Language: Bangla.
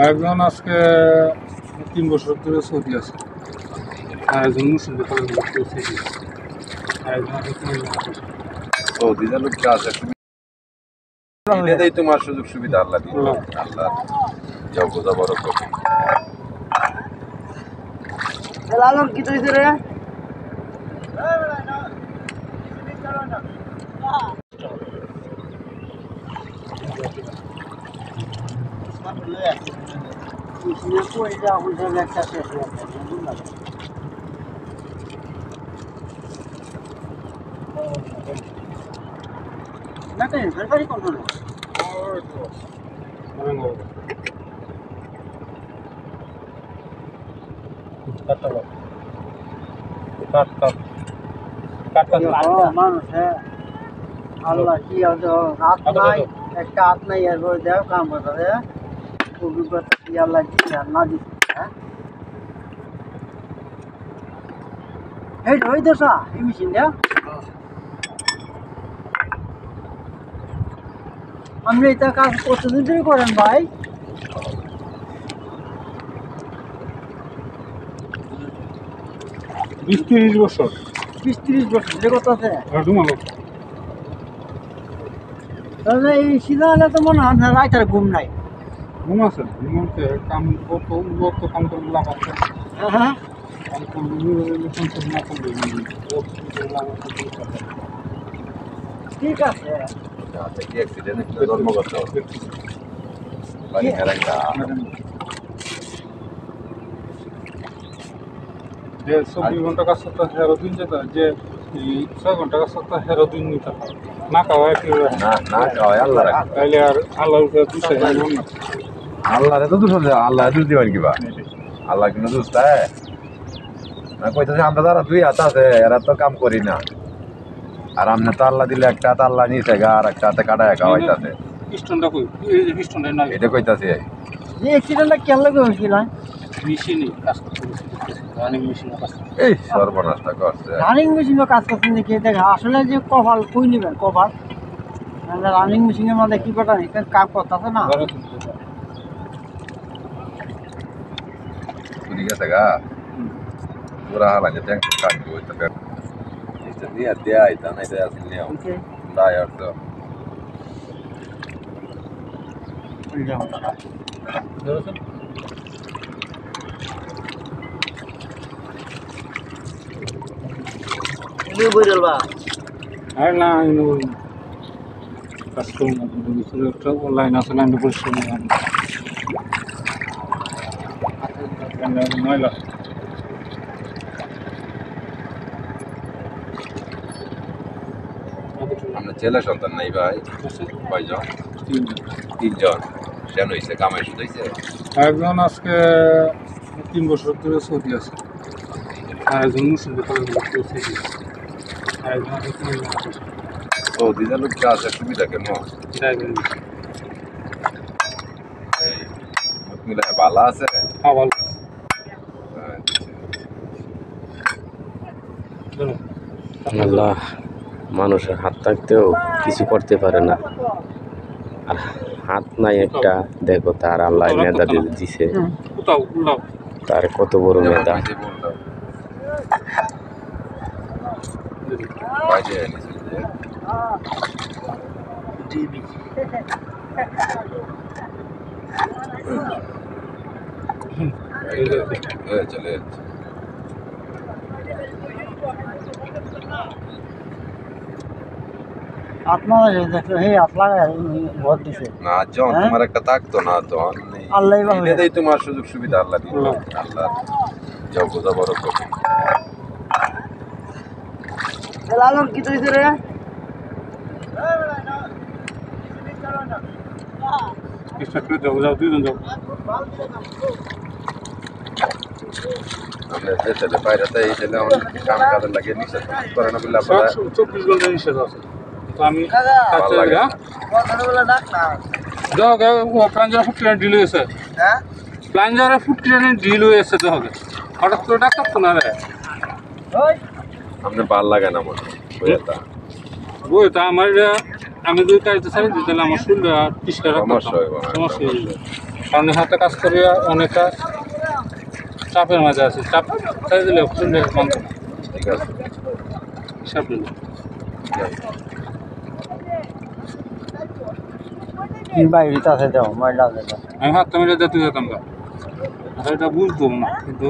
একজন আজকে 3 বছর ধরে সৌদি আছে, আর একজন মুসলিম সৌদি যে লোকটা আছে এটাই তোমার সুযোগ সুবিধা আল্লাহ দিবে। আল্লাহ জগদা বড় করে লালন কি তুইছে রে সরকারি কন্ট্রোল মানুষ আল্লাহ কি হাত নাই একটা হাত নাই এরপরে দেখ কাম করতে অভিজ্ঞতা কি আল্লাহ দিচ্ছে আর না দিচ্ছে হ্যাঁ এই ওই দশা এই মেশিনটা আপনি এটা কাজ কতদিন ধরে করেন ভাই? 20-30 বছর 20-30 বছর যে কথা আছে ঘুমালো তাহলে এই শীতকালে তো মনে হয় না রাইতার ঘুম নাই। ঘুম আছে ঘুমতে কাম কত উন্নত কাম করলে লাভ আছে হ্যাঁ কাম করলে না করলে ঠিক আছে আছে কি অ্যাক্সিডেন্ট জন্মগত বাড়ি একটা যে 24 ঘন্টা কাজ করতে হেরো দিন যেত যে 6 ঘন্টা কাজ করতে হেরো দিন নিতে হয় না খাওয়া কি না না খাওয়ায় আল্লাহ রাখে তাইলে আর আল্লাহর উপরে দুষে না আল্লাহরে তো দোষ আছে আল্লাহ দোষ দিবেন কিবা আল্লাহ কিন্তু দোষ দেয় না কইতেছে আমরা যারা দুই হাত আছে এরা তো কাম করি না আর আমনে তো আল্লাহ দিলে একটা হাত আল্লাহ নিচে গা আর একটা হাতে কাটায় খাওয়াইতাছে পিস্টনটা কই এই যে পিস্টনটা না এটা কইতাছে এই অ্যাক্সিডেন্টটা কেন লাগে হয়েছিল? মেশিনে কাজ করতে রানিং মেশিনে কাজ করতে এই সর্বনাশটা করছে রানিং মেশিনও কাজ করছেন দেখি দেখা আসলে যে কভার কই নেবেন কভার রানিং মেশিনের মধ্যে কি কটা কাজ করতেছে না ঠিক আছে গা পুরা হালাকে ট্যাঙ্ক কাটবো এটা এটা নিয়ে দেয় তা না এটা আছে নিয়ে দায় আর তো আর না কাজ করুন একটা অনলাইন আছে লাইন পরিশ্রম ময়লা আমরা ছেলে সন্তান নাই ভাই কয়জন তিনজন কেন হয়েছে কামাই শুধু হয়েছে একজন আজকে 3 বছর ধরে সৌদি আছে, আর একজন মুসলিম আর একজন সৌদি যে লোকটা আছে সুবিধা কেন এই ভালো আছে ভালো আল্লাহ মানুষের হাত থাকতেও কিছু করতে পারে না আর হাত নাই একটা দেখো তার আল্লাহ মেধা দিছে তার কত বড় মেধা চলে আপনারা দেখো হে আপলা ভোট দিছে না যখন তোমার একটা থাকতো না তখন আল্লাহ এটাই তোমার সুযোগ সুবিধা আল্লাহ দিবে আল্লাহ জগদা বড় করে লালন কি তুইছে রে যাও দুজন যাও আমরা যে ছেলে বাইরেতে এই ছেলে আমার কাম কাজে লাগিয়ে নিষেধ করে না বলে আপনারা 24 ঘন্টা নিষেধ আছে তো আমি ভালো লাগে প্লাঞ্জার ফুট ক্লিয়ার ডিল হয়েছে প্লাঞ্জারের ফুট ক্লিয়ার ডিল হয়েছে তো হবে হঠাৎ করে ডাক্তার তো না রে আপনার ভাল লাগে না মনে বই তা আমার আমি যদি কাজটা ছাড়ি দিই তাহলে আমার শরীর সমস্যা সমস্যা হয়ে যাবে কারণ এই হাতে কাজ করি অনেকটা চাপের মাঝে আছে, চাপ ছেড়ে দিলে চলে মানতে না। ঠিক আছে হিসাব দিলে বাইরে আছে যাও ময়লা আছে আমি হাতটা মিলে যেতে যেতাম না, এটা বুঝতাম না কিন্তু